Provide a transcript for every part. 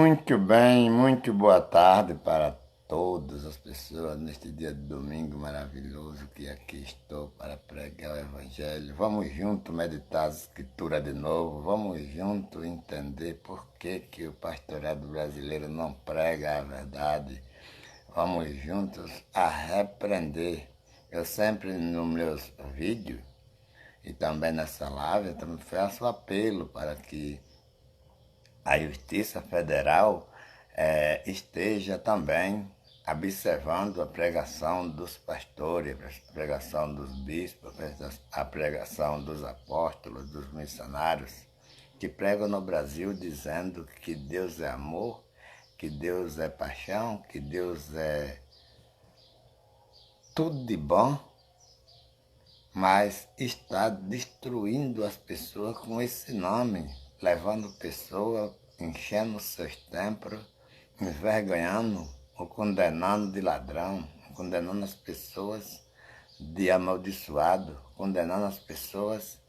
Muito bem, muito boa tarde para todas as pessoas neste dia de domingo maravilhoso que aqui estou para pregar o Evangelho. Vamos juntos meditar as Escrituras de novo, vamos juntos entender por que o pastorado brasileiro não prega a verdade. Vamos juntos a repreender. Eu sempre nos meus vídeos e também nessa live, eu também faço apelo para que a Justiça Federal esteja também observando a pregação dos pastores, a pregação dos bispos, a pregação dos apóstolos, dos missionários, que pregam no Brasil dizendo que Deus é amor, que Deus é paixão, que Deus é tudo de bom, mas está destruindo as pessoas com esse nome, levando pessoas, enchendo seus templos, envergonhando ou condenando de ladrão, condenando as pessoas de amaldiçoado, condenando as pessoas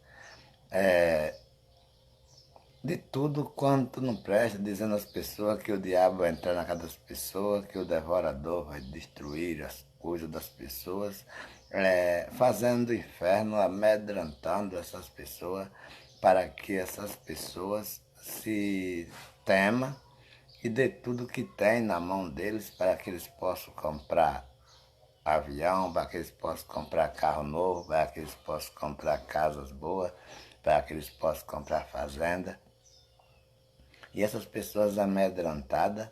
de tudo quanto não presta, dizendo às pessoas que o diabo vai entrar na casa das pessoas, que o devorador vai destruir as coisas das pessoas, fazendo o inferno, amedrontando essas pessoas, para que essas pessoas se temam e dê tudo que tem na mão deles para que eles possam comprar avião, para que eles possam comprar carro novo, para que eles possam comprar casas boas, para que eles possam comprar fazenda. E essas pessoas amedrontadas,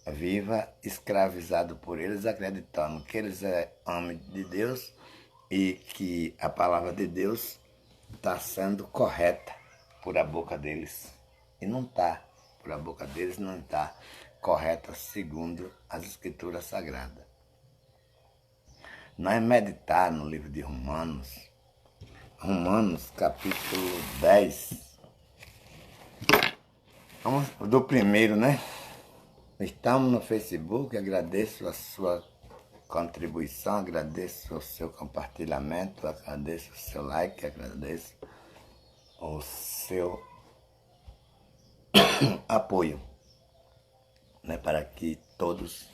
viva, escravizado por eles, acreditando que eles é homem de Deus e que a palavra de Deus está sendo correta por a boca deles. E não está, por a boca deles não está correta segundo as Escrituras Sagradas. Nós meditar no livro de Romanos, capítulo 10, vamos do primeiro, né? Estamos no Facebook, agradeço a sua contribuição, agradeço o seu compartilhamento, agradeço o seu like, agradeço o seu apoio, né, para que todos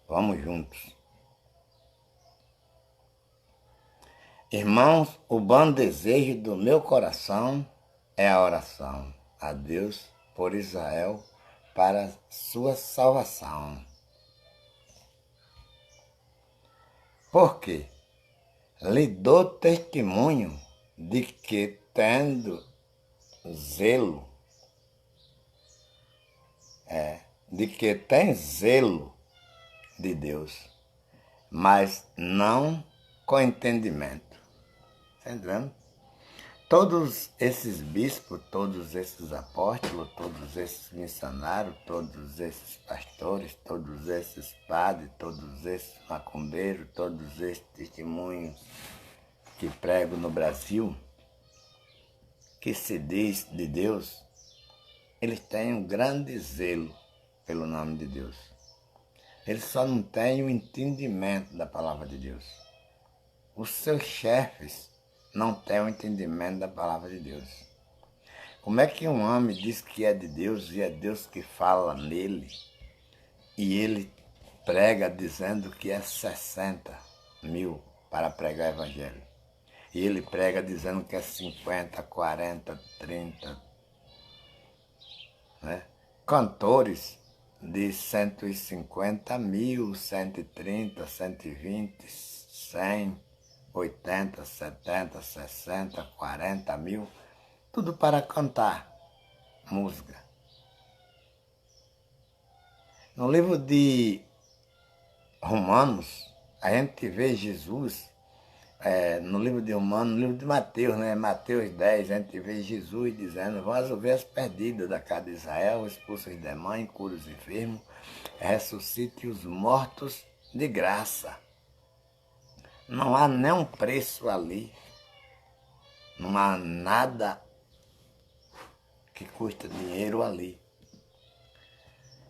vamos juntos. Irmãos, o bom desejo do meu coração é a oração a Deus por Israel para sua salvação. Porque lhe dou testemunho de que, tendo zelo, tem zelo de Deus, mas não com entendimento. Está entendendo? Todos esses bispos, todos esses apóstolos, todos esses missionários, todos esses pastores, todos esses padres, todos esses macumbeiros, todos esses testemunhos que pregam no Brasil, que se diz de Deus, eles têm um grande zelo pelo nome de Deus. Eles só não têm o entendimento da palavra de Deus. Os seus chefes não têm o entendimento da palavra de Deus. Como é que um homem diz que é de Deus e é Deus que fala nele e ele prega dizendo que é 60 mil para pregar o Evangelho? E ele prega dizendo que é 50, 40, 30, né? Cantores de 150 mil, 130, 120, 100, 80, 70, 60, 40 mil, tudo para cantar música. No livro de Romanos, a gente vê Jesus, no livro de Romanos, no livro de Mateus, né? Mateus 10, a gente vê Jesus dizendo: vós ovelhas perdidas da casa de Israel, expulsa os demônios, cura os enfermos, ressuscite os mortos de graça. Não há nenhum preço ali, não há nada que custa dinheiro ali.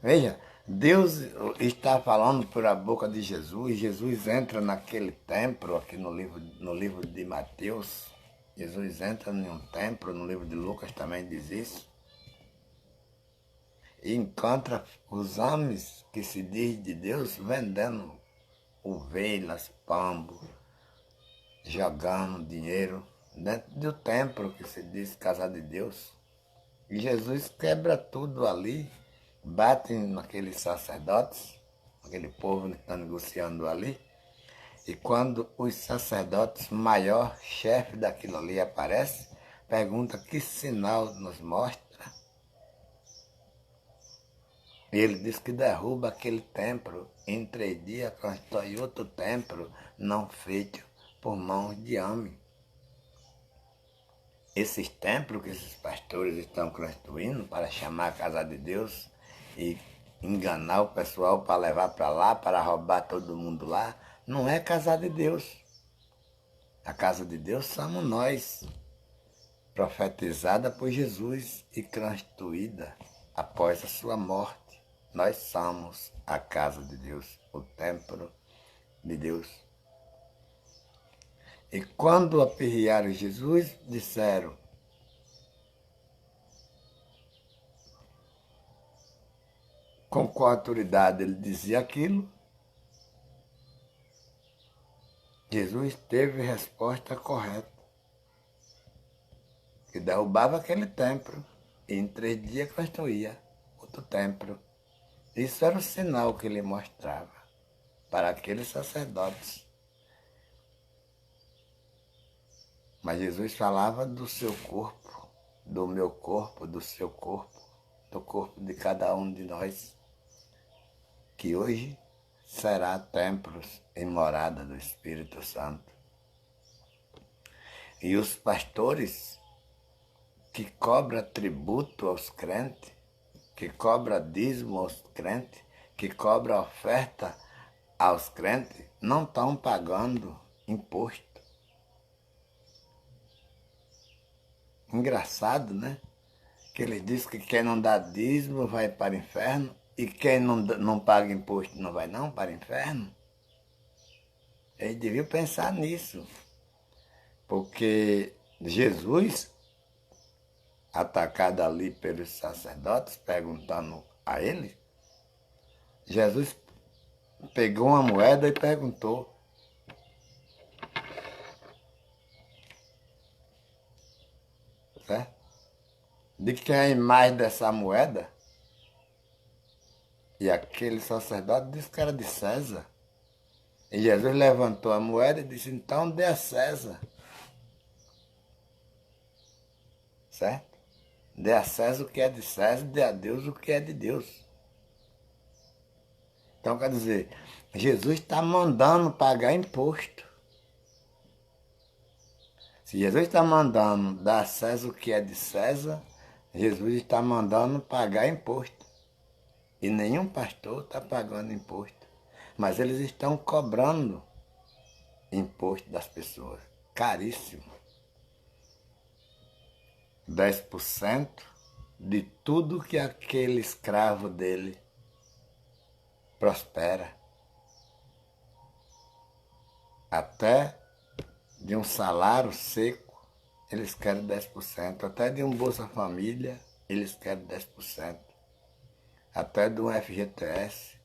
Veja, Deus está falando por a boca de Jesus. Jesus entra naquele templo, aqui no livro de Mateus. Jesus entra em um templo, no livro de Lucas também diz isso. e encontra os homens que se diz de Deus vendendo ovelhas, pombos, jogando dinheiro dentro do templo que se diz casa de Deus. E Jesus quebra tudo ali, bate naqueles sacerdotes, aquele povo que está negociando ali. E quando os sacerdotes, maior chefe daquilo ali aparece, pergunta que sinal nos mostra. E ele diz que derruba aquele templo em 3 dias, constrói outro templo não feito por mãos de homem. Esses templos que esses pastores estão construindo para chamar a casa de Deus e enganar o pessoal para levar para lá, para roubar todo mundo lá, não é casa de Deus. A casa de Deus somos nós, profetizada por Jesus e construída após a sua morte. Nós somos a casa de Deus, o templo de Deus. E quando aperrearam Jesus, disseram: com qual autoridade ele dizia aquilo? Jesus teve resposta correta, que derrubava aquele templo e em 3 dias construía outro templo. Isso era o sinal que ele mostrava para aqueles sacerdotes. Mas Jesus falava do seu corpo, do meu corpo, do seu corpo, do corpo de cada um de nós, que hoje será templos e morada do Espírito Santo. E os pastores que cobram tributo aos crentes, que cobram dízimo aos crentes, que cobram oferta aos crentes, não estão pagando imposto. Engraçado, né? Que ele diz que quem não dá dízimo vai para o inferno e quem não paga imposto não vai não para o inferno. Eles deviam pensar nisso, porque Jesus, atacado ali pelos sacerdotes, perguntando a ele, Jesus pegou uma moeda e perguntou: certo? De quem é a imagem dessa moeda? E aquele sacerdote disse que era de César. E Jesus levantou a moeda e disse: então dê a César. Certo? Dê a César o que é de César, dê a Deus o que é de Deus. Então, quer dizer, Jesus está mandando pagar imposto. Se Jesus está mandando dar a César o que é de César, Jesus está mandando pagar imposto. E nenhum pastor está pagando imposto. Mas eles estão cobrando imposto das pessoas. Caríssimo. 10% de tudo que aquele escravo dele prospera. Até de um salário seco, eles querem 10%. Até de um Bolsa Família, eles querem 10%. Até de um FGTS,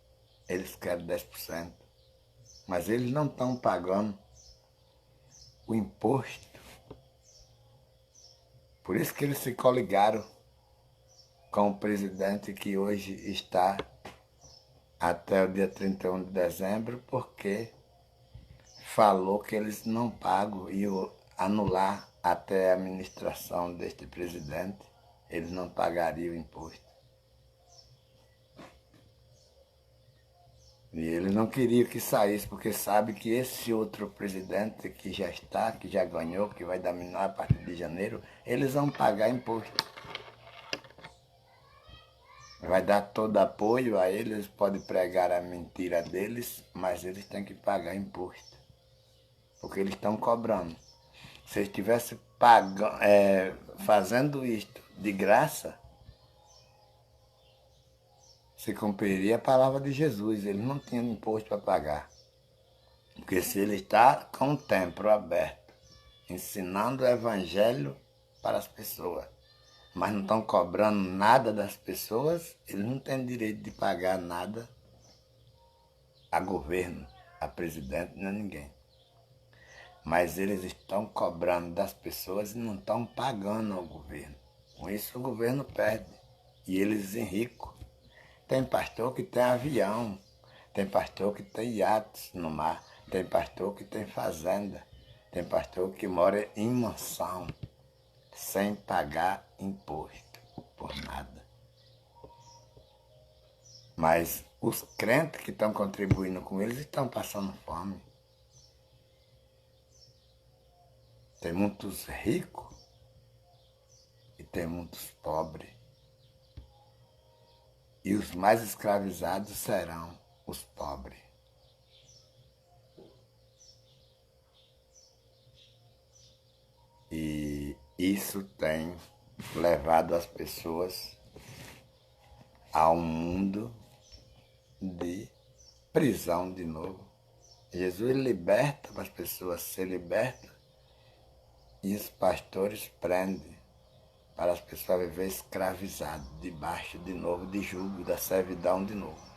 eles querem 10%. Mas eles não estão pagando o imposto. Por isso que eles se coligaram com o presidente que hoje está até o dia 31 de dezembro, porque falou que eles não pagam e anular até a administração deste presidente, eles não pagariam o imposto. E eles não queriam que saísse, porque sabe que esse outro presidente que já está, que já ganhou, que vai dominar a partir de janeiro, eles vão pagar imposto. Vai dar todo apoio a eles, eles podem pregar a mentira deles, mas eles têm que pagar imposto. Porque eles estão cobrando. Se eles estivessem fazendo isto de graça, se cumpriria a palavra de Jesus, eles não tinham imposto para pagar. Porque se ele está com o templo aberto, ensinando o evangelho para as pessoas, mas não estão cobrando nada das pessoas, eles não têm direito de pagar nada a governo, a presidente, nem a ninguém. Mas eles estão cobrando das pessoas e não estão pagando ao governo. Com isso o governo perde e eles enricam. Tem pastor que tem avião, tem pastor que tem iates no mar, tem pastor que tem fazenda, tem pastor que mora em mansão, sem pagar imposto por nada. Mas os crentes que estão contribuindo com eles estão passando fome. Tem muitos ricos e tem muitos pobres. E os mais escravizados serão os pobres. E isso tem levado as pessoas a um mundo de prisão de novo. Jesus liberta para as pessoas ser libertas e os pastores prendem para as pessoas viver escravizadas, debaixo de novo de jugo, da servidão de novo.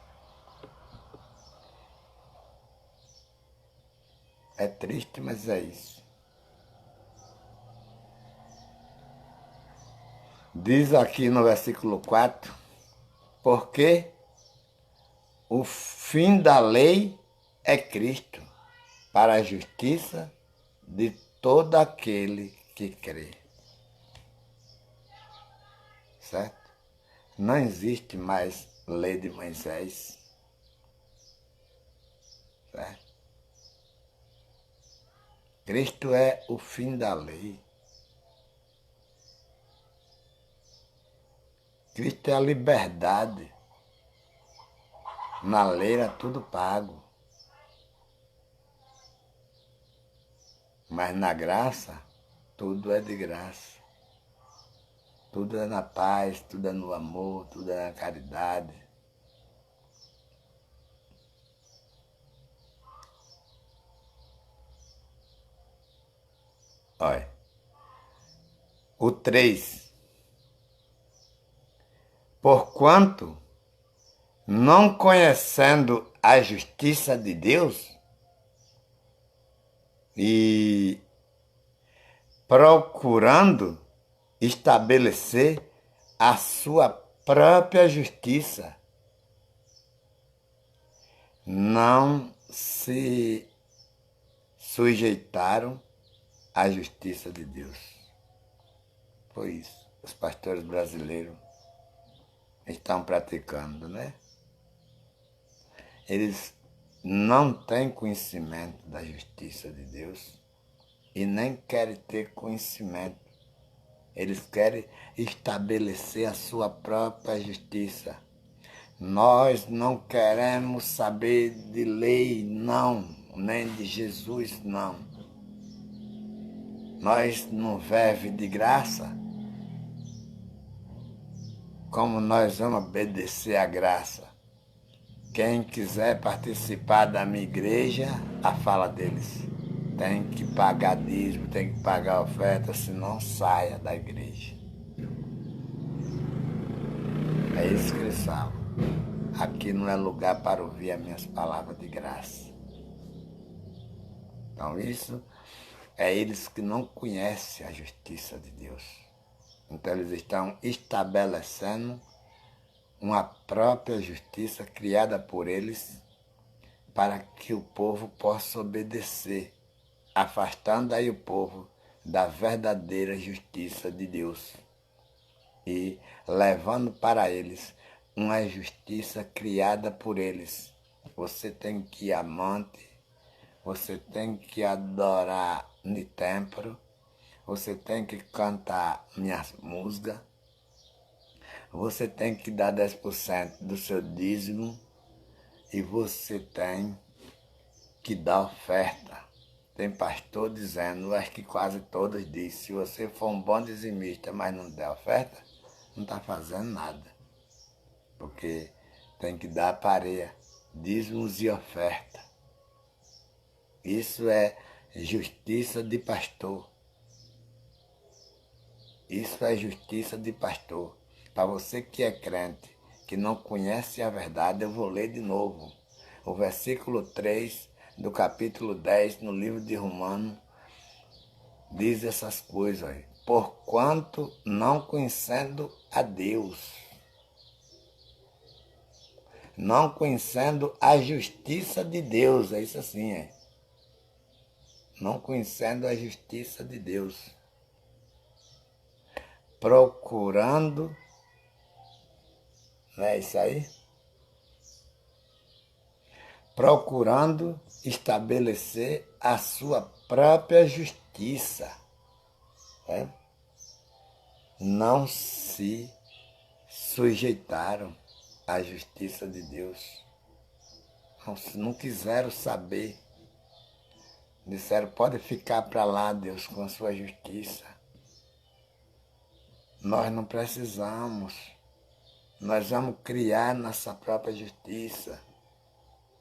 É triste, mas é isso. Diz aqui no versículo 4, porque o fim da lei é Cristo, para a justiça de todo aquele que crê. Certo? Não existe mais lei de Moisés. Certo? Cristo é o fim da lei. Cristo é a liberdade. Na lei era tudo pago. Mas na graça, tudo é de graça. Tudo é na paz, tudo é no amor, tudo é na caridade. Olha, o 3. Porquanto, não conhecendo a justiça de Deus e procurando estabelecer a sua própria justiça, não se sujeitaram à justiça de Deus. Foi isso. Os pastores brasileiros estão praticando, né? Eles não têm conhecimento da justiça de Deus e nem querem ter conhecimento. Eles querem estabelecer a sua própria justiça. Nós não queremos saber de lei, não, nem de Jesus, não. Nós não vivemos de graça. Como nós vamos obedecer à graça? Quem quiser participar da minha igreja, a fala deles, tem que pagar dízimo, tem que pagar oferta, senão saia da igreja. É isso que eles falam. Aqui não é lugar para ouvir as minhas palavras de graça. Então isso é eles que não conhecem a justiça de Deus. Então eles estão estabelecendo uma própria justiça criada por eles para que o povo possa obedecer, afastando aí o povo da verdadeira justiça de Deus e levando para eles uma justiça criada por eles. Você tem que ir amante, você tem que adorar no templo, você tem que cantar minhas músicas, você tem que dar 10% do seu dízimo e você tem que dar oferta. Tem pastor dizendo, acho que quase todos dizem, se você for um bom dizimista, mas não der oferta, não está fazendo nada. Porque tem que dar pareia, dízimos e oferta. Isso é justiça de pastor. Isso é justiça de pastor. Para você que é crente, que não conhece a verdade, eu vou ler de novo. O versículo 3 do capítulo 10, no livro de Romanos, diz essas coisas aí. Porquanto não conhecendo a Deus, não conhecendo a justiça de Deus, é isso assim, é. Não conhecendo a justiça de Deus, procurando, não é isso aí? Procurando estabelecer a sua própria justiça, né? Não se sujeitaram à justiça de Deus, não quiseram saber, disseram, pode ficar para lá, Deus, com a sua justiça. Nós não precisamos, nós vamos criar nossa própria justiça.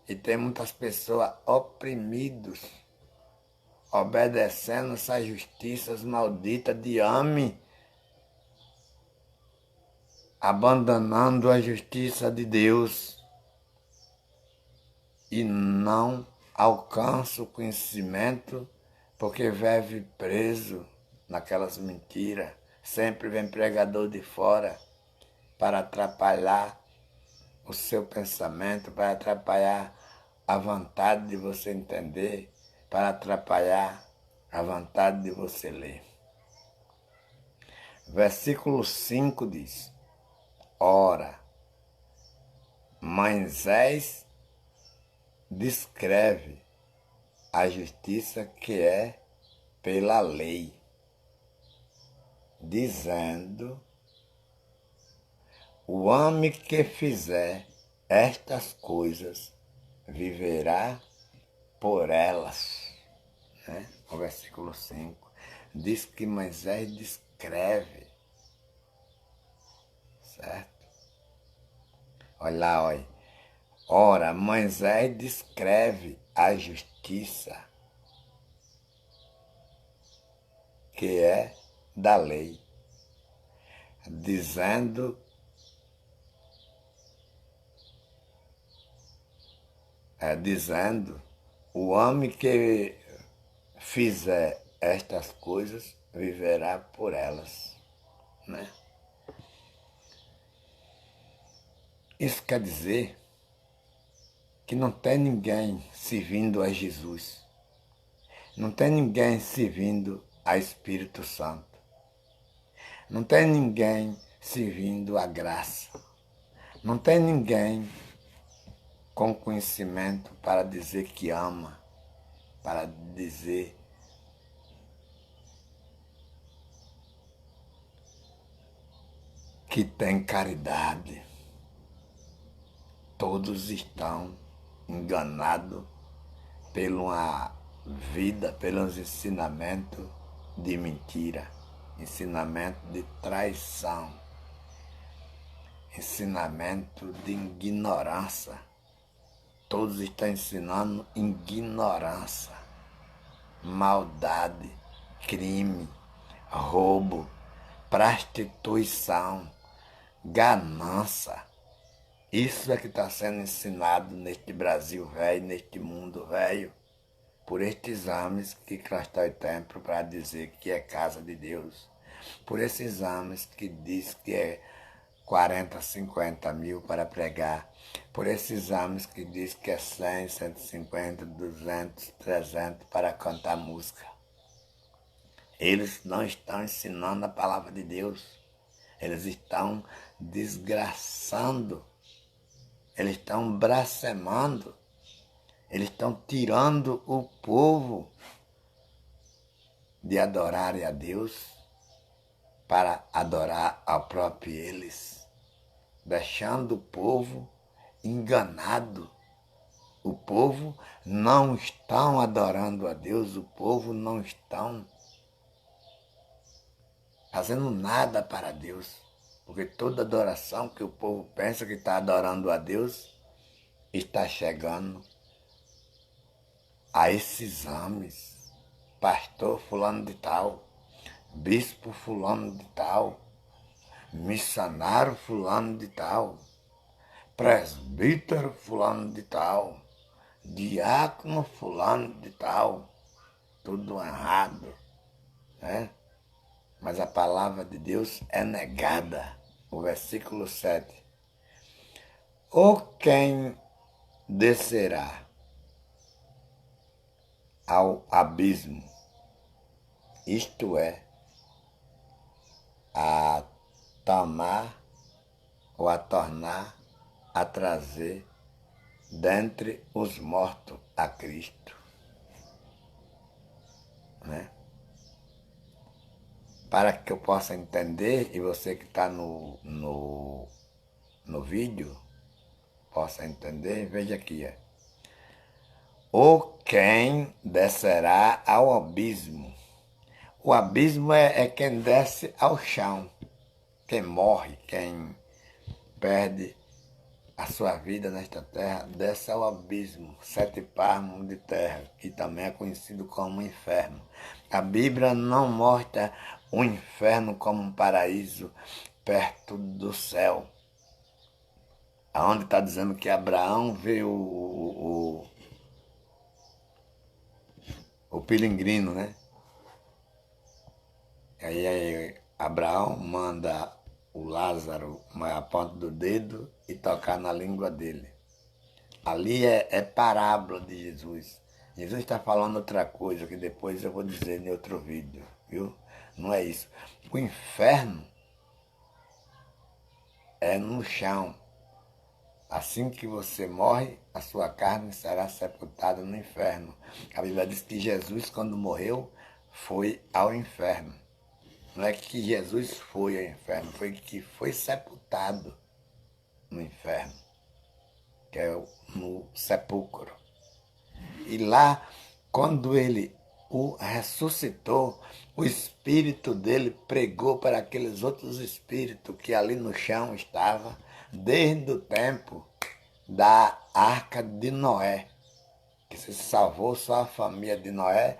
E tem muitas pessoas oprimidas, obedecendo essas justiças malditas de homem, abandonando a justiça de Deus e não alcança o conhecimento porque vive preso naquelas mentiras. Sempre vem pregador de fora para atrapalhar o seu pensamento, para atrapalhar a vontade de você entender, para atrapalhar a vontade de você ler. Versículo 5 diz, ora, Moisés descreve a justiça que é pela lei, dizendo, o homem que fizer estas coisas viverá por elas. Né? O versículo 5 diz que Moisés descreve, certo? Olha lá, olha. Ora, Moisés descreve a justiça que é da lei, dizendo o homem que fizer estas coisas viverá por elas, né? Isso quer dizer que não tem ninguém servindo a Jesus, não tem ninguém servindo a Espírito Santo, não tem ninguém servindo a graça, não tem ninguém com conhecimento para dizer que ama, para dizer que tem caridade. Todos estão enganados pela vida, pelos ensinamentos de mentira, ensinamento de traição, ensinamento de ignorância. Todos estão ensinando ignorância, maldade, crime, roubo, prostituição, ganância. Isso é que está sendo ensinado neste Brasil velho, neste mundo velho, por estes homens que constroem templo para dizer que é casa de Deus, por esses homens que diz que é 40, 50 mil para pregar, por esses homens que diz que é 100, 150, 200, 300 para cantar música. Eles não estão ensinando a palavra de Deus, eles estão desgraçando, eles estão blasfemando, eles estão tirando o povo de adorarem a Deus para adorar ao próprio eles, deixando o povo enganado. O povo não está adorando a Deus, o povo não está fazendo nada para Deus, porque toda adoração que o povo pensa que está adorando a Deus está chegando a esses homens, pastor fulano de tal, bispo fulano de tal, missionário fulano de tal, presbítero fulano de tal, diácono fulano de tal, tudo errado, né? Mas a palavra de Deus é negada. O versículo 7. Ou quem descerá ao abismo, isto é, a tomar ou a tornar a trazer dentre os mortos a Cristo, né? Para que eu possa entender, e você que está no vídeo possa entender, veja aqui. Ou quem descerá ao abismo. O abismo é quem desce ao chão, quem morre, quem perde a sua vida nesta terra, desce ao abismo, 7 palmos de terra, que também é conhecido como inferno. A Bíblia não mostra o inferno como um paraíso perto do céu, aonde está dizendo que Abraão viu o pilingrino, né? Aí Abraão manda o Lázaro a ponta do dedo e tocar na língua dele. Ali é parábola de Jesus. Jesus está falando outra coisa que depois eu vou dizer em outro vídeo, viu? Não é isso. O inferno é no chão. Assim que você morre, a sua carne será sepultada no inferno. A Bíblia diz que Jesus, quando morreu, foi ao inferno. Não é que Jesus foi ao inferno, foi que foi sepultado no inferno, que é no sepulcro. E lá, quando ele o ressuscitou, o espírito dele pregou para aqueles outros espíritos que ali no chão estavam, desde o tempo da arca de Noé, que se salvou só a família de Noé,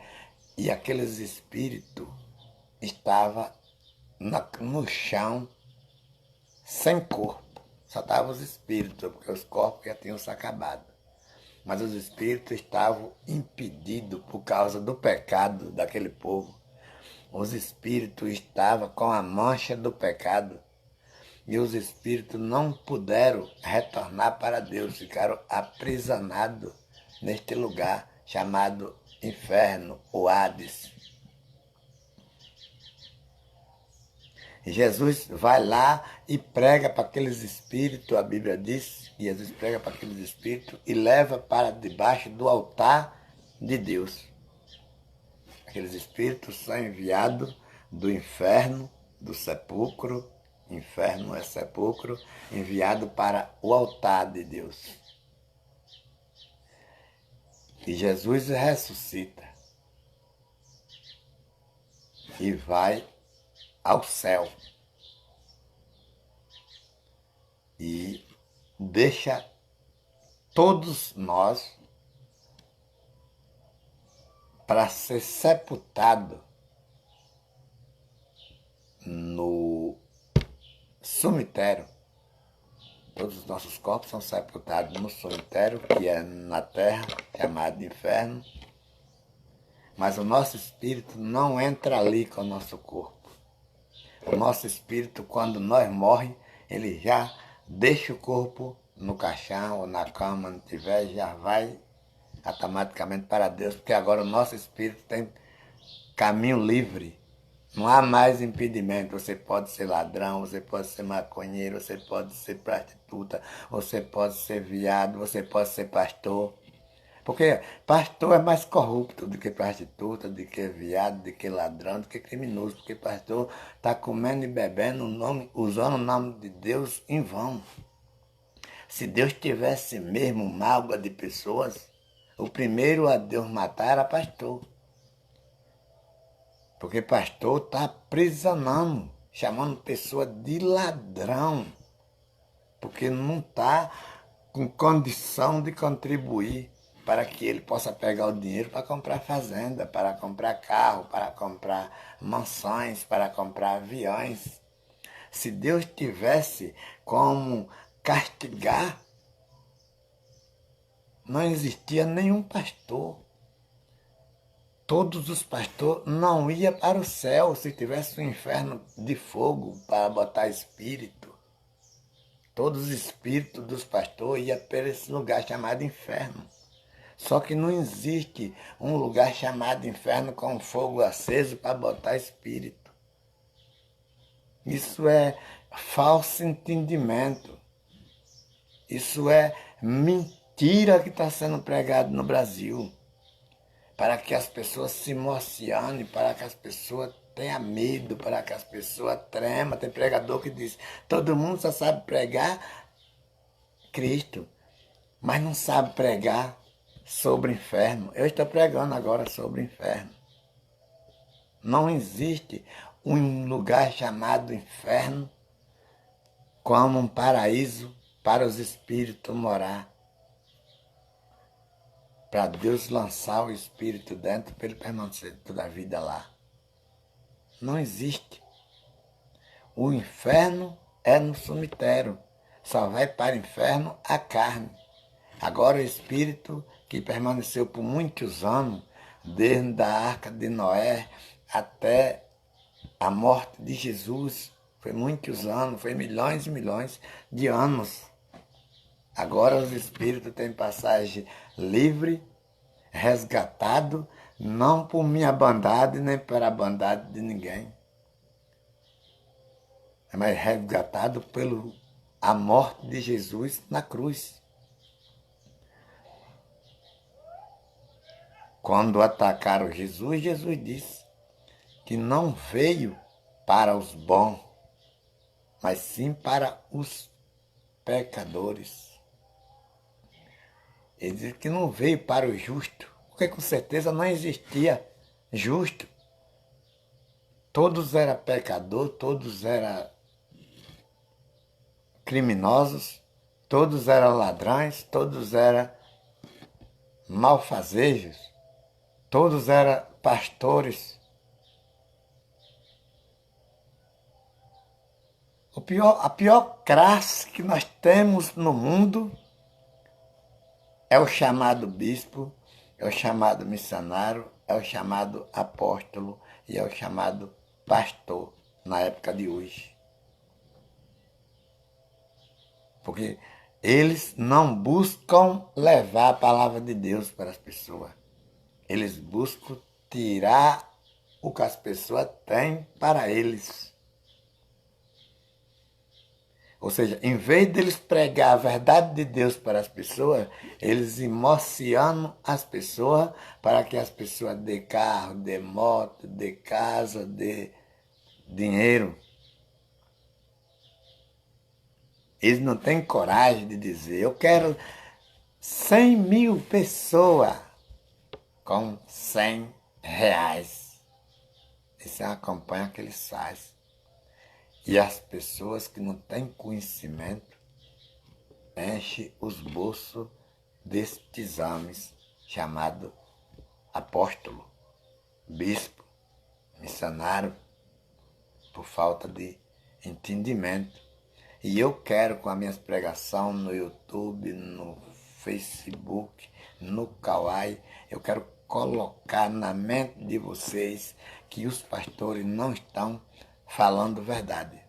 e aqueles espíritos estavam no chão, sem corpo. Só estavam os espíritos, porque os corpos já tinham se acabado. Mas os espíritos estavam impedidos por causa do pecado daquele povo. Os espíritos estavam com a mancha do pecado. E os espíritos não puderam retornar para Deus, ficaram aprisionados neste lugar chamado inferno, ou Hades. E Jesus vai lá e prega para aqueles espíritos, a Bíblia diz, que Jesus prega para aqueles espíritos e leva para debaixo do altar de Deus. Aqueles espíritos são enviados do inferno, do sepulcro, inferno é sepulcro, enviado para o altar de Deus. E Jesus ressuscita e vai ao céu e deixa todos nós para ser sepultado no cemitério. Todos os nossos corpos são sepultados no cemitério, que é na terra, chamado inferno. Mas o nosso espírito não entra ali com o nosso corpo. O nosso espírito, quando nós morremos, ele já deixa o corpo no caixão ou na cama, não tiver, já vai automaticamente para Deus, porque agora o nosso espírito tem caminho livre. Não há mais impedimento. Você pode ser ladrão, você pode ser maconheiro, você pode ser prostituta, você pode ser viado, você pode ser pastor. Porque pastor é mais corrupto do que prostituta, do que viado, do que ladrão, do que criminoso. Porque pastor está comendo e bebendo, usando o nome de Deus em vão. Se Deus tivesse mesmo mágoa de pessoas, o primeiro a Deus matar era pastor. Porque pastor está aprisionando, chamando pessoa de ladrão. Porque não está com condição de contribuir para que ele possa pegar o dinheiro para comprar fazenda, para comprar carro, para comprar mansões, para comprar aviões. Se Deus tivesse como castigar, não existia nenhum pastor. Todos os pastores não iam para o céu se tivesse um inferno de fogo para botar espírito. Todos os espíritos dos pastores iam para esse lugar chamado inferno. Só que não existe um lugar chamado inferno com fogo aceso para botar espírito. Isso é falso entendimento. Isso é mentira que está sendo pregado no Brasil. Para que as pessoas se emocionem, para que as pessoas tenham medo, para que as pessoas tremam. Tem pregador que diz, todo mundo só sabe pregar Cristo, mas não sabe pregar sobre o inferno. Eu estou pregando agora sobre o inferno. Não existe um lugar chamado inferno como um paraíso para os espíritos morar. Para Deus lançar o espírito dentro para ele permanecer toda a vida lá. Não existe. O inferno é no cemitério. Só vai para o inferno a carne. Agora o espírito que permaneceu por muitos anos, desde a arca de Noé até a morte de Jesus, foi muitos anos, foi milhões e milhões de anos. Agora os espíritos têm passagem livre, resgatado, não por minha bondade, nem pela bondade de ninguém, mas resgatado pela morte de Jesus na cruz. Quando atacaram Jesus, Jesus disse que não veio para os bons, mas sim para os pecadores. Ele disse que não veio para o justo, porque com certeza não existia justo. Todos eram pecadores, todos eram criminosos, todos eram ladrões, todos eram malfazejos, todos eram pastores. A pior classe que nós temos no mundo é o chamado bispo, é o chamado missionário, é o chamado apóstolo e é o chamado pastor na época de hoje. Porque eles não buscam levar a palavra de Deus para as pessoas. Eles buscam tirar o que as pessoas têm para eles. Ou seja, em vez deles pregar a verdade de Deus para as pessoas, eles emocionam as pessoas para que as pessoas dê carro, dê moto, dê casa, dê dinheiro. Eles não têm coragem de dizer, eu quero 100 mil pessoas com 100 reais. Essa é a campanha que eles fazem. E as pessoas que não têm conhecimento enchem os bolsos destes homens chamados apóstolo, bispo, missionário, por falta de entendimento. E eu quero, com as minhas pregações no YouTube, no Facebook, no Kawaii, eu quero colocar na mente de vocês que os pastores não estão falando verdade.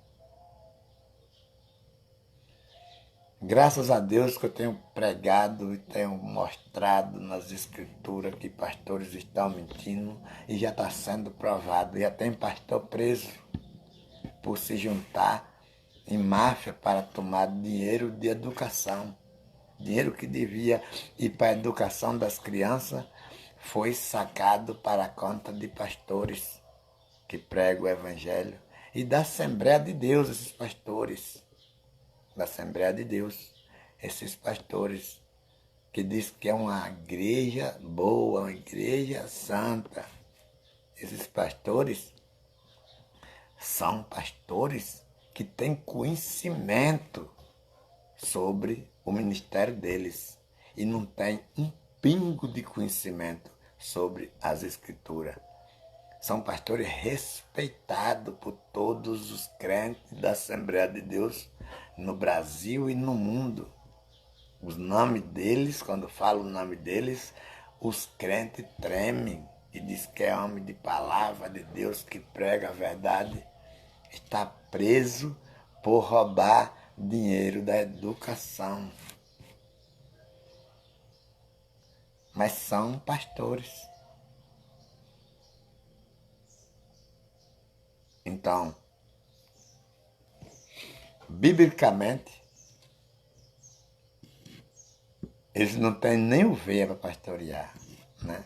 Graças a Deus que eu tenho pregado e tenho mostrado nas escrituras que pastores estão mentindo e já está sendo provado. Já tem pastor preso por se juntar em máfia para tomar dinheiro de educação. Dinheiro que devia ir para a educação das crianças foi sacado para a conta de pastores que pregam o Evangelho. E da Assembleia de Deus, esses pastores, da Assembleia de Deus, esses pastores que diz que é uma igreja boa, uma igreja santa. Esses pastores são pastores que têm conhecimento sobre o ministério deles e não têm um pingo de conhecimento sobre as Escrituras. São pastores respeitados por todos os crentes da Assembleia de Deus no Brasil e no mundo. Os nomes deles, quando falo o nome deles, os crentes tremem e diz que é homem de palavra de Deus que prega a verdade. Está preso por roubar dinheiro da educação. Mas são pastores. Então, biblicamente, eles não têm nem ovelha para pastorear, né?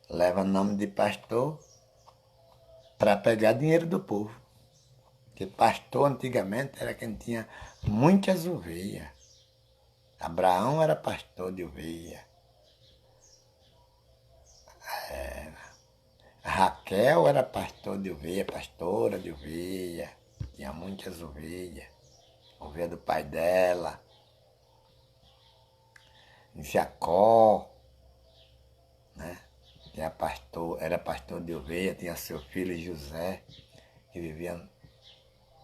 Leva nome de pastor para pegar dinheiro do povo. Porque pastor antigamente era quem tinha muitas ovelhas. Abraão era pastor de ovelha. Raquel era pastor de ovelha, pastora de ovelha. Tinha muitas ovelhas. Ovelha do pai dela. Jacó, né? Era pastor de ovelha, tinha seu filho José, que vivia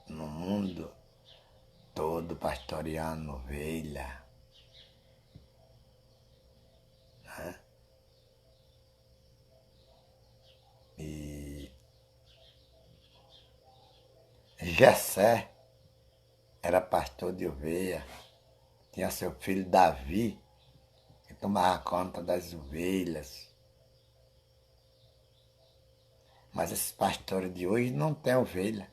no mundo todo pastoreando ovelha. Né? E Jessé era pastor de ovelha, tinha seu filho Davi, que tomava conta das ovelhas. Mas esses pastores de hoje não têm ovelha.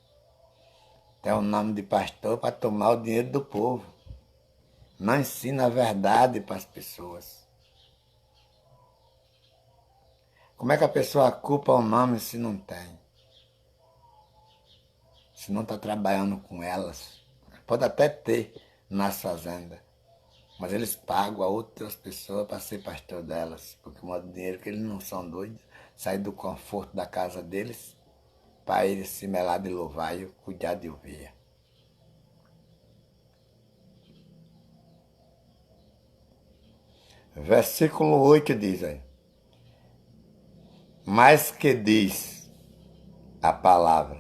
Tem o nome de pastor para tomar o dinheiro do povo. Não ensina a verdade para as pessoas. Como é que a pessoa culpa o nome se não tem? Se não está trabalhando com elas. Pode até ter nas fazendas. Mas eles pagam a outras pessoas para ser pastor delas. Porque o dinheiro que eles não são doidos. Sair do conforto da casa deles para eles se melar de louvaio, cuidar de ovelha. Versículo 8 diz aí. Mas que diz a palavra,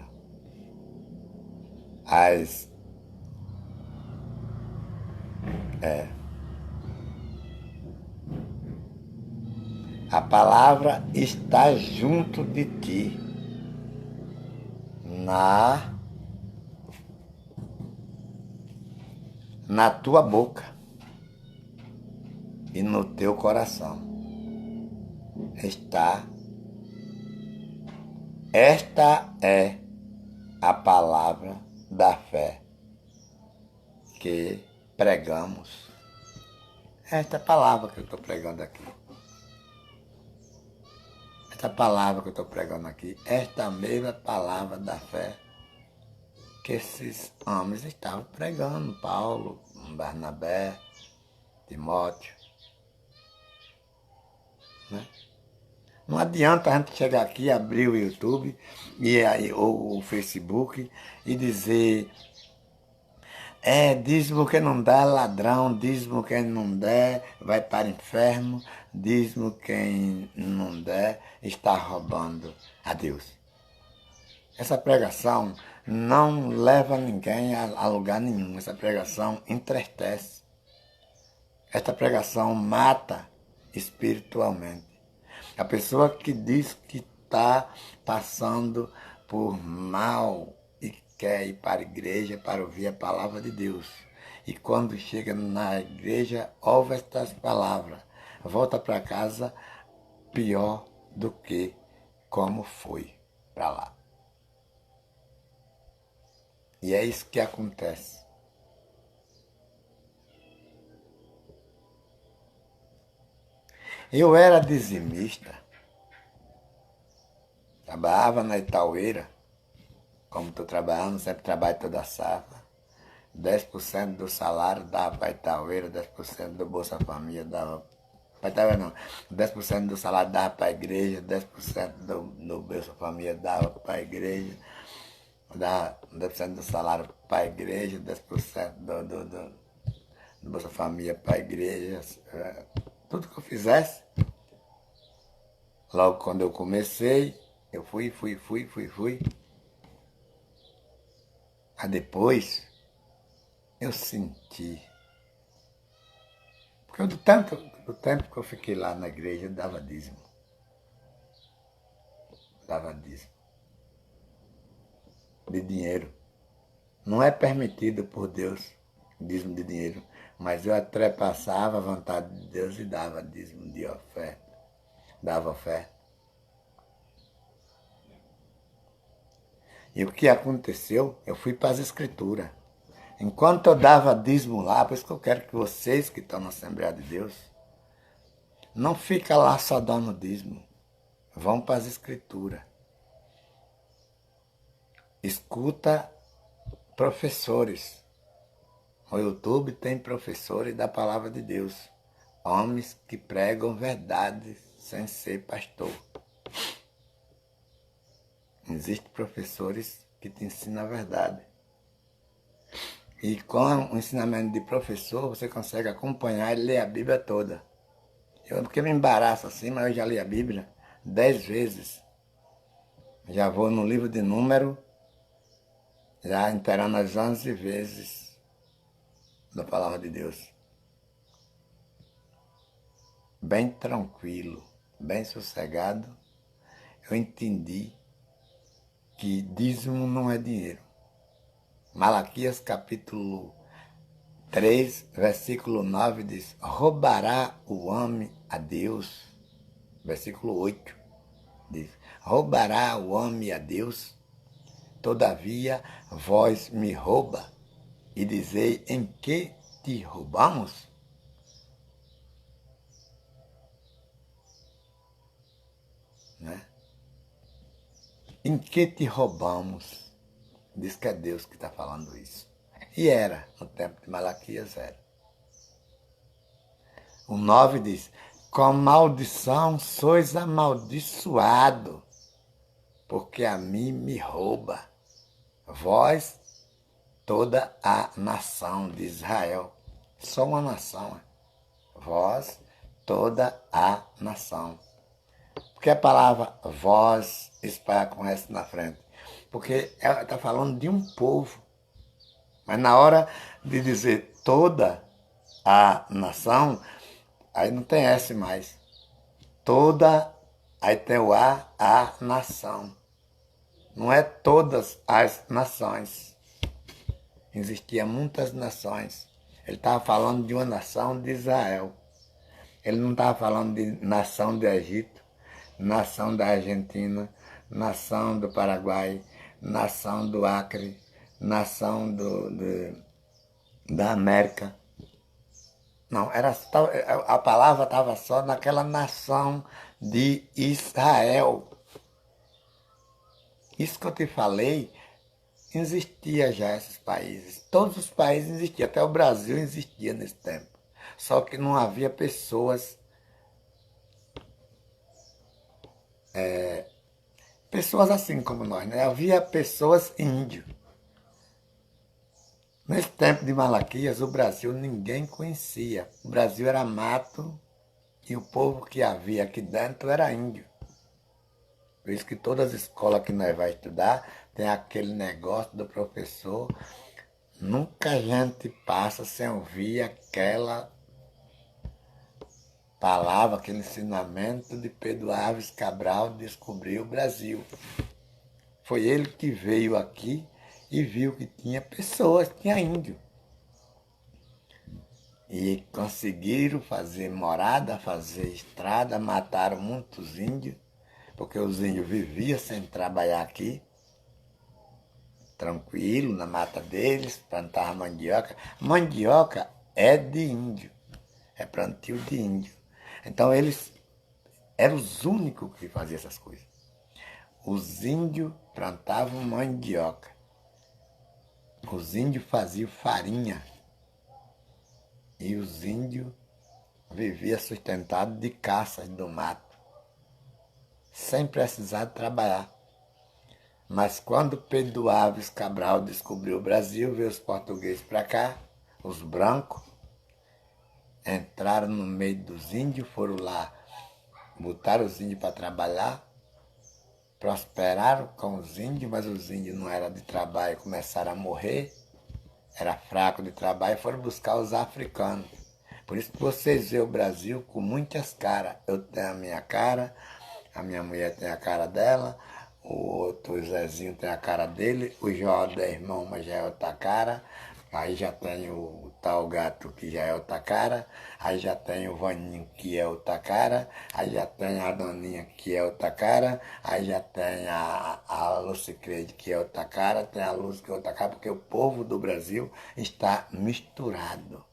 a palavra está junto de ti, na tua boca e no teu coração. Esta é a palavra da fé que pregamos. Esta é a palavra que eu estou pregando aqui. Esta palavra que eu estou pregando aqui, esta mesma palavra da fé que esses homens estavam pregando, Paulo, Barnabé, Timóteo. Né? Não adianta a gente chegar aqui, abrir o YouTube ou o Facebook e dizer dízimo que não dá ladrão, dízimo quem não der vai para o inferno, dízimo quem não der está roubando a Deus. Essa pregação não leva ninguém a lugar nenhum, essa pregação entristece. Esta pregação mata espiritualmente. A pessoa que diz que está passando por mal e quer ir para a igreja para ouvir a palavra de Deus. E quando chega na igreja, ouve estas palavras. Volta para casa pior do que como foi para lá. E é isso que acontece. Eu era dizimista, trabalhava na Itaueira, como estou trabalhando, sempre trabalho toda safra. 10% do salário dava para Itaueira, 10% do Bolsa Família dava para Itaueira não, 10% do salário dava para a igreja, 10% do Bolsa Família dava para a igreja, dava 10% do salário para a igreja, 10% do Bolsa Família para a igreja. Tudo que eu fizesse. Logo quando eu comecei, eu fui. Aí depois eu senti. Porque do tempo que eu fiquei lá na igreja, eu dava dízimo. Dava dízimo. De dinheiro. Não é permitido por Deus dízimo de dinheiro, mas eu ultrapassava a vontade de Deus e dava dízimo de oferta. Dava oferta. E o que aconteceu? Eu fui para as escrituras. Enquanto eu dava dízimo lá, por isso que eu quero que vocês que estão na Assembleia de Deus, não fica lá só dando dízimo. Vão para as escrituras. Escuta professores. No YouTube tem professores da palavra de Deus. Homens que pregam verdade sem ser pastor. Existem professores que te ensinam a verdade. E com o ensinamento de professor, você consegue acompanhar e ler a Bíblia toda. Eu porque me embaraço assim, mas eu já li a Bíblia 10 vezes. Já vou no livro de número, já inteirando as 11 vezes da palavra de Deus. Bem tranquilo, bem sossegado, eu entendi que dízimo não é dinheiro. Malaquias capítulo 3, versículo 9 diz: roubará o homem a Deus. Versículo 8 diz: roubará o homem a Deus? Todavia vós me rouba e dizei: em que te roubamos? Né? Em que te roubamos? Diz que é Deus que está falando isso. E era, no tempo de Malaquias era. O 9 diz: com maldição sois amaldiçoado, porque a mim me rouba, vós, toda a nação de Israel. Só uma nação. Vós, toda a nação. Porque a palavra vós espalha com o resto na frente. Porque ela está falando de um povo. Mas na hora de dizer toda a nação, aí não tem S mais. Toda, aí tem o a nação. Não é todas as nações. Existiam muitas nações. Ele estava falando de uma nação de Israel. Ele não estava falando de nação do Egito, nação da Argentina, nação do Paraguai, nação do Acre, nação da América. Não, a palavra estava só naquela nação de Israel. Isso que eu te falei, existia já esses países. Todos os países existiam, até o Brasil existia nesse tempo. Só que não havia pessoas assim como nós, né? Havia pessoas índios. Nesse tempo de Malaquias, o Brasil ninguém conhecia. O Brasil era mato e o povo que havia aqui dentro era índio. Por isso que todas as escolas que nós vamos estudar tem aquele negócio do professor. Nunca a gente passa sem ouvir aquela palavra, aquele ensinamento de Pedro Álvares Cabral descobrir o Brasil. Foi ele que veio aqui e viu que tinha pessoas, tinha índio. E conseguiram fazer morada, fazer estrada, mataram muitos índios, porque os índios viviam sem trabalhar aqui, tranquilo, na mata deles, plantavam mandioca. Mandioca é de índio, é plantio de índio. Então eles eram os únicos que faziam essas coisas. Os índios plantavam mandioca. Os índios faziam farinha. E os índios viviam sustentados de caças do mato, sem precisar trabalhar. Mas quando Pedro Álvares Cabral descobriu o Brasil, veio os portugueses para cá, os brancos, entraram no meio dos índios, foram lá, botaram os índios para trabalhar, prosperaram com os índios, mas os índios não eram de trabalho, começaram a morrer, era fraco de trabalho, e foram buscar os africanos. Por isso que vocês veem o Brasil com muitas caras. Eu tenho a minha cara, a minha mulher tem a cara dela, o outro o Zezinho tem a cara dele, o João é irmão, mas já é outra cara. Aí já tem o tal gato que já é outra cara, aí já tem o Vaninho que é outra cara, aí já tem a Doninha que é outra cara, aí já tem a Lucicrede que é outra cara, tem a Luz que é outra cara, porque o povo do Brasil está misturado.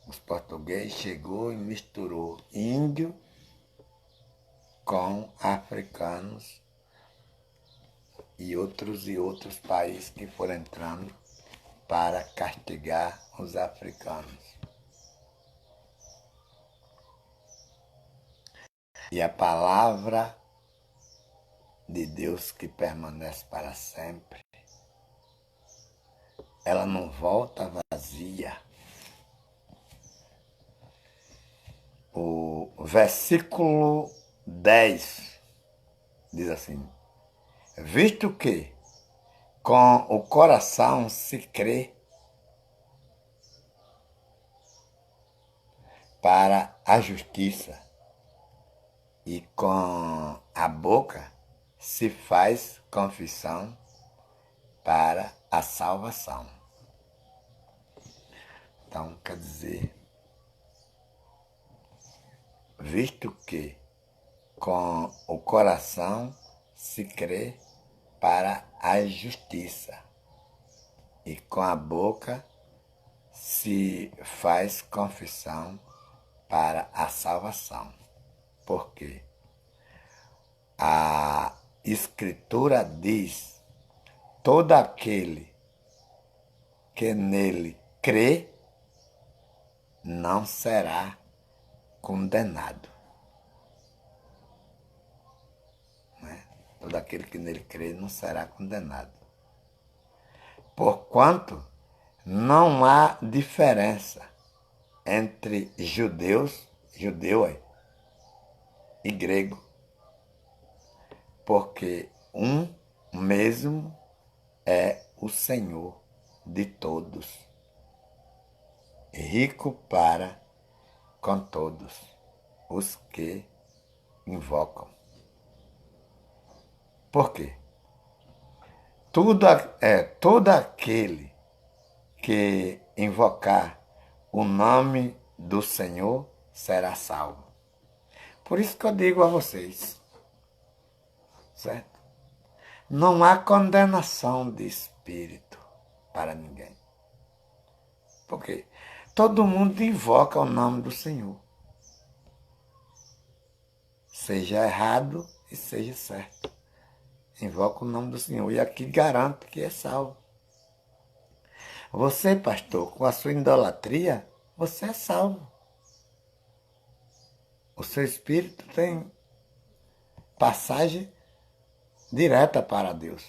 Os portugueses chegou e misturou índio com africanos e outros países que foram entrando para castigar os africanos. E a palavra de Deus que permanece para sempre, ela não volta vazia. O versículo 10 diz assim: visto que com o coração se crê para a justiça e com a boca se faz confissão para a salvação. Então, quer dizer, visto que com o coração se crê para a justiça e com a boca se faz confissão para a salvação. Por quê? A Escritura diz: todo aquele que nele crê não será condenado. Né? Todo aquele que nele crê não será condenado. Porquanto não há diferença entre judeu e grego, porque um mesmo é o Senhor de todos, rico para com todos os que invocam. Por quê? Todo aquele que invocar o nome do Senhor será salvo. Por isso que eu digo a vocês, certo? Não há condenação de espírito para ninguém. Por quê? Todo mundo invoca o nome do Senhor. Seja errado e seja certo. Invoca o nome do Senhor e aqui garanto que é salvo. Você, pastor, com a sua idolatria, você é salvo. O seu espírito tem passagem direta para Deus.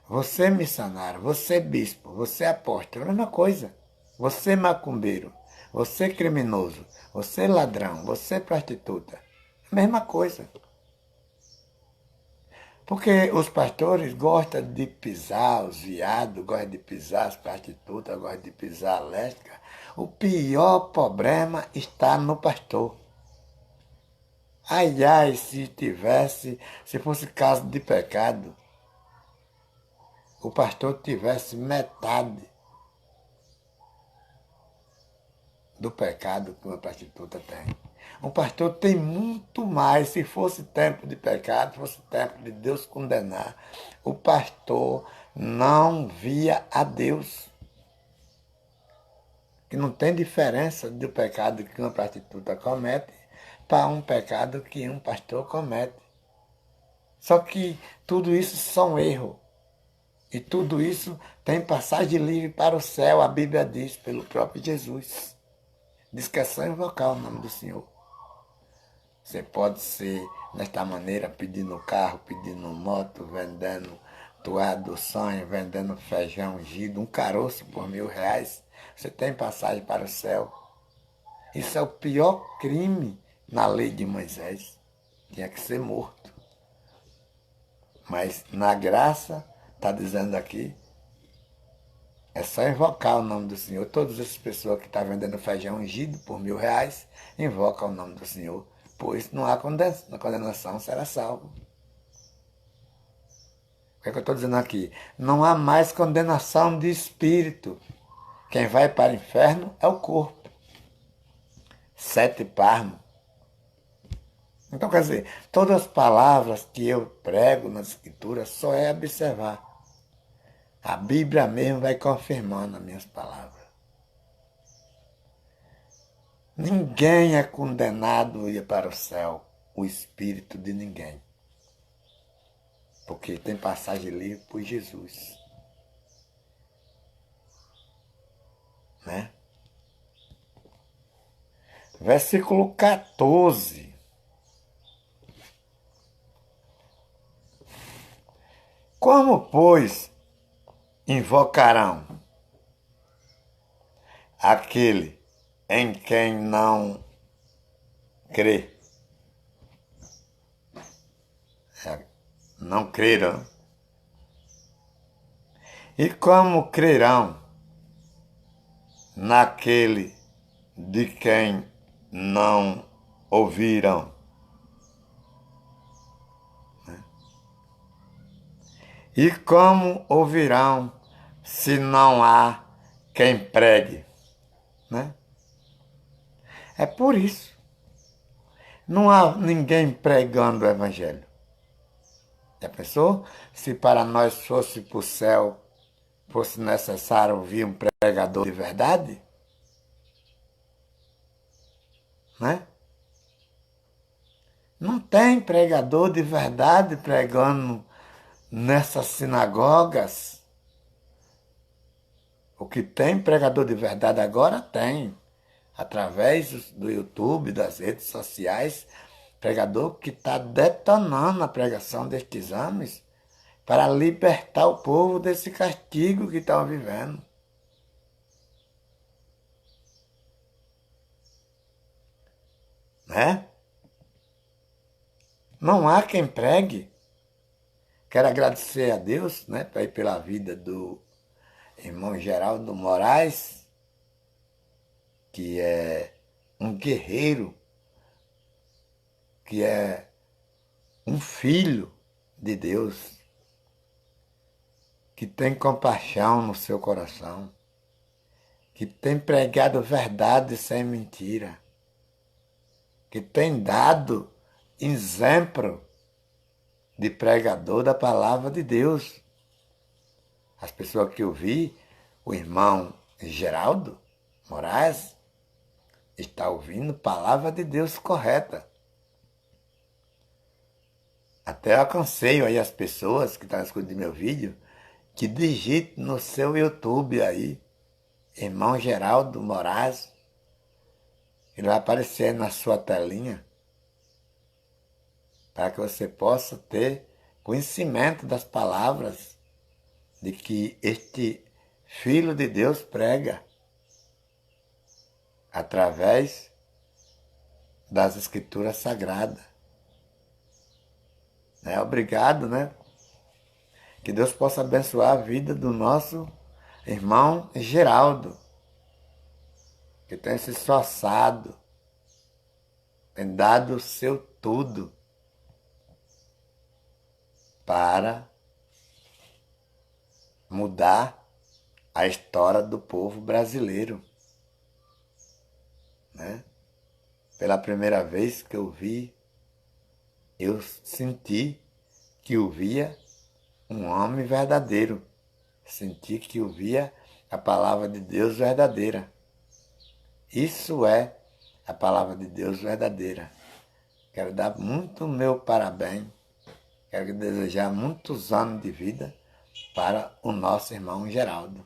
Você missionário, você bispo, você apóstolo, é a mesma coisa. Você macumbeiro, você criminoso, você ladrão, você prostituta, a mesma coisa. Porque os pastores gostam de pisar os viados, gostam de pisar as prostitutas, gostam de pisar a lésbica. O pior problema está no pastor. Ai, ai, se fosse caso de pecado, o pastor tivesse metade do pecado que uma prostituta tem. Um pastor tem muito mais. Se fosse tempo de pecado, fosse tempo de Deus condenar, o pastor não via a Deus. Que não tem diferença do pecado que uma prostituta comete para um pecado que um pastor comete. Só que tudo isso são erros. E tudo isso tem passagem livre para o céu, a Bíblia diz, pelo próprio Jesus. Diz que é só invocar o nome do Senhor. Você pode ser desta maneira, pedindo carro, pedindo moto, vendendo toalha do sonho, vendendo feijão ungido, um caroço por R$1.000. você tem passagem para o céu. Isso é o pior crime na lei de Moisés. Tinha que ser morto. Mas na graça, está dizendo aqui, é só invocar o nome do Senhor. Todas essas pessoas que estão vendendo feijão ungido por R$ 1.000, invocam o nome do Senhor, pois não há condenação, será salvo. O que é que eu estou dizendo aqui? Não há mais condenação de espírito. Quem vai para o inferno é o corpo. 7 parmos. Então, quer dizer, todas as palavras que eu prego nas Escrituras só é observar. A Bíblia mesmo vai confirmando as minhas palavras. Ninguém é condenado a ir para o céu, o espírito de ninguém. Porque tem passagem livre por Jesus. Né? Versículo 14. Como, pois, invocarão aquele em quem não crê? Não creram. E como crerão naquele de quem não ouviram? E como ouvirão se não há quem pregue? Né? É por isso. Não há ninguém pregando o Evangelho. Já pensou? Se para nós fosse para o céu, fosse necessário ouvir um pregador de verdade? Né? Não tem pregador de verdade pregando nessas sinagogas. O que tem pregador de verdade agora tem. Através do YouTube, das redes sociais, pregador que está detonando a pregação destes exames para libertar o povo desse castigo que estão vivendo. Né? Não há quem pregue. Quero agradecer a Deus, né, pela vida do irmão Geraldo Moraes, que é um guerreiro, que é um filho de Deus, que tem compaixão no seu coração, que tem pregado verdade sem mentira, que tem dado exemplo de pregador da palavra de Deus. As pessoas que eu vi, o irmão Geraldo Moraes, está ouvindo palavra de Deus correta. Até aconselho aí as pessoas que estão escutando meu vídeo, que digite no seu YouTube aí, irmão Geraldo Moraes, ele vai aparecer na sua telinha, para que você possa ter conhecimento das palavras de que este Filho de Deus prega através das Escrituras Sagradas. Obrigado, né? Que Deus possa abençoar a vida do nosso irmão Geraldo, que tem se esforçado, tem dado o seu tudo para mudar a história do povo brasileiro. Né? Pela primeira vez que eu vi, eu senti que eu via um homem verdadeiro. Senti que eu via a palavra de Deus verdadeira. Isso é a palavra de Deus verdadeira. Quero dar muito meu parabéns. Quero desejar muitos anos de vida para o nosso irmão Geraldo.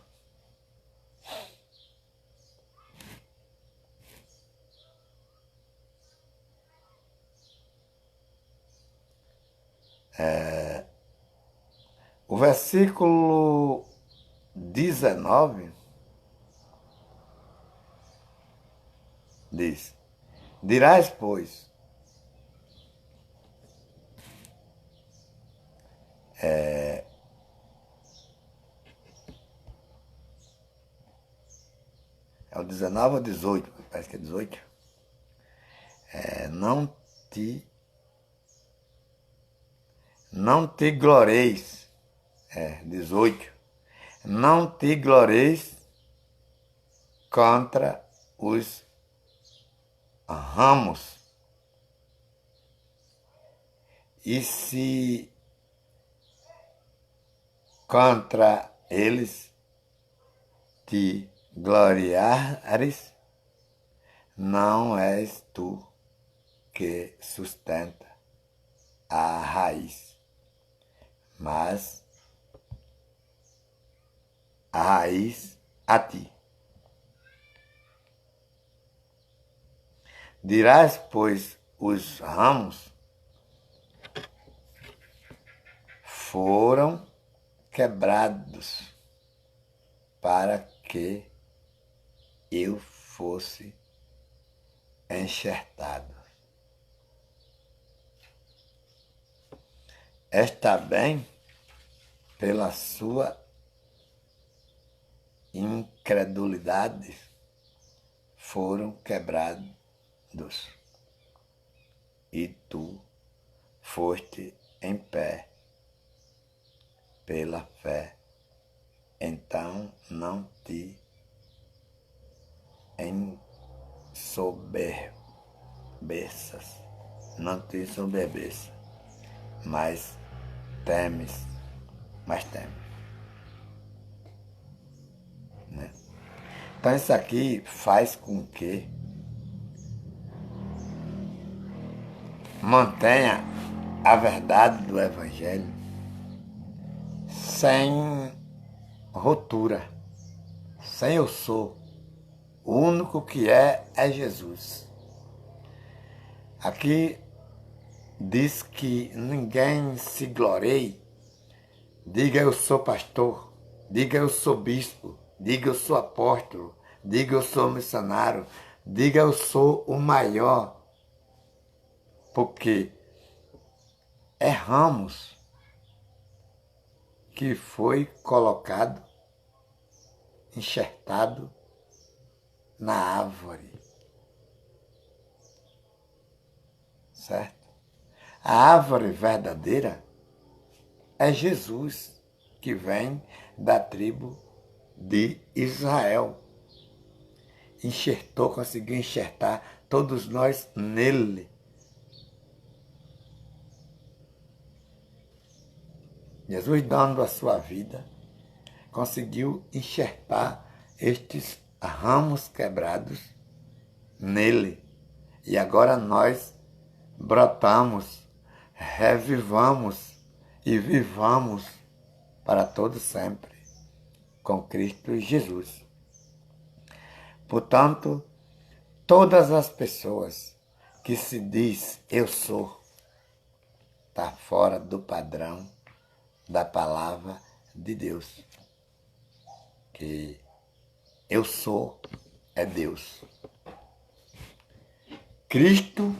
O versículo 19 diz: dirás, pois, é o 19 ou 18, parece que é 18. Não te gloreis, 18. Não te gloreis contra os ramos. E se contra eles te gloriares, não és tu que sustenta a raiz, mas a raiz a ti. Dirás, pois, os ramos foram quebrados para que eu fosse enxertado. Está bem, pela sua incredulidade foram quebrados, e tu foste em pé pela fé. Então não te ensoberbeças, mas temes. Né? Então isso aqui faz com que mantenha a verdade do Evangelho sem ruptura, sem eu sou. O único que é Jesus. Aqui diz que ninguém se glorie. Diga eu sou pastor, diga eu sou bispo, diga eu sou apóstolo, diga eu sou missionário, diga eu sou o maior. Porque é ramos que foi colocado, enxertado na árvore. Certo? A árvore verdadeira é Jesus, que vem da tribo de Israel. Conseguiu enxertar todos nós nele. Jesus, dando a sua vida, conseguiu enxertar estes ramos quebrados nele. E agora nós brotamos, revivamos e vivamos para todo sempre com Cristo Jesus. Portanto, todas as pessoas que se diz eu sou, está fora do padrão da palavra de Deus. Que eu sou é Deus. Cristo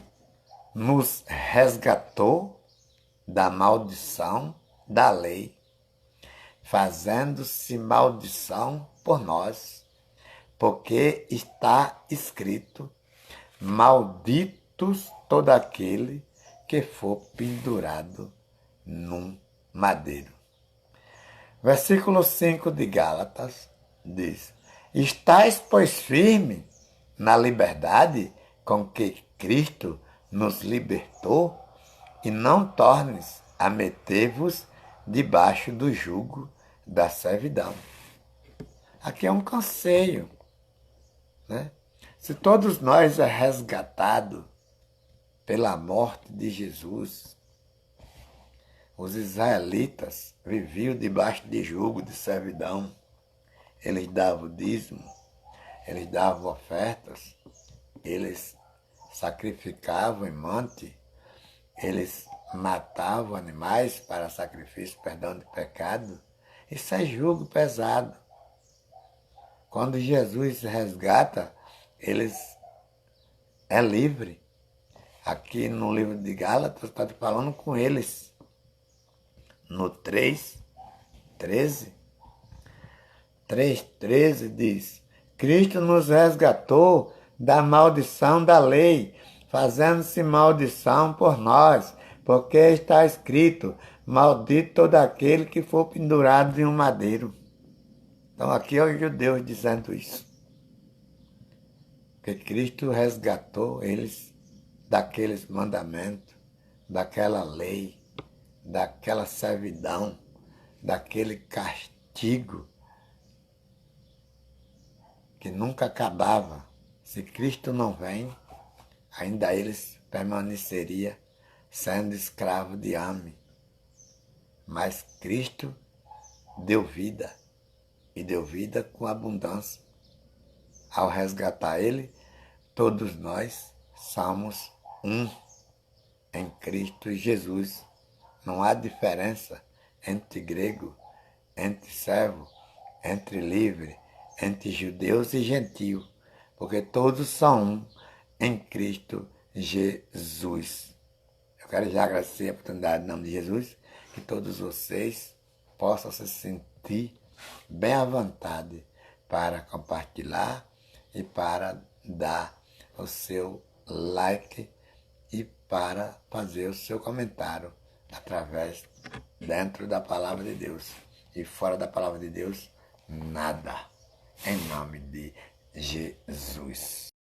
nos resgatou da maldição da lei, fazendo-se maldição por nós, porque está escrito: malditos todo aquele que for pendurado num madeiro. Versículo 5 de Gálatas diz: estais, pois, firme na liberdade com que Cristo nos libertou, e não tornes a meter-vos debaixo do jugo da servidão. Aqui é um conselho, né? Se todos nós é resgatado pela morte de Jesus, os israelitas viviam debaixo de jugo de servidão. Eles davam dízimo, eles davam ofertas, eles sacrificavam em monte, eles matavam animais para sacrifício, perdão de pecado. Isso é jugo pesado. Quando Jesus resgata, eles é livre. Aqui no livro de Gálatas está falando com eles. No 3:13. 3:13 diz: Cristo nos resgatou da maldição da lei, fazendo-se maldição por nós, porque está escrito: maldito todo aquele que for pendurado em um madeiro. Então aqui é o judeu dizendo isso. Que Cristo resgatou eles daqueles mandamentos, daquela lei, daquela servidão, daquele castigo que nunca acabava. Se Cristo não vem, ainda eles permaneceriam sendo escravos de homem. Mas Cristo deu vida, e deu vida com abundância. Ao resgatar Ele, todos nós somos um em Cristo Jesus. Não há diferença entre grego, entre servo, entre livre, entre judeus e gentios, porque todos são um em Cristo Jesus. Eu quero já agradecer a oportunidade em nome de Jesus, que todos vocês possam se sentir bem à vontade para compartilhar e para dar o seu like e para fazer o seu comentário através dentro da palavra de Deus. E fora da palavra de Deus, nada. Em nome de Jesus.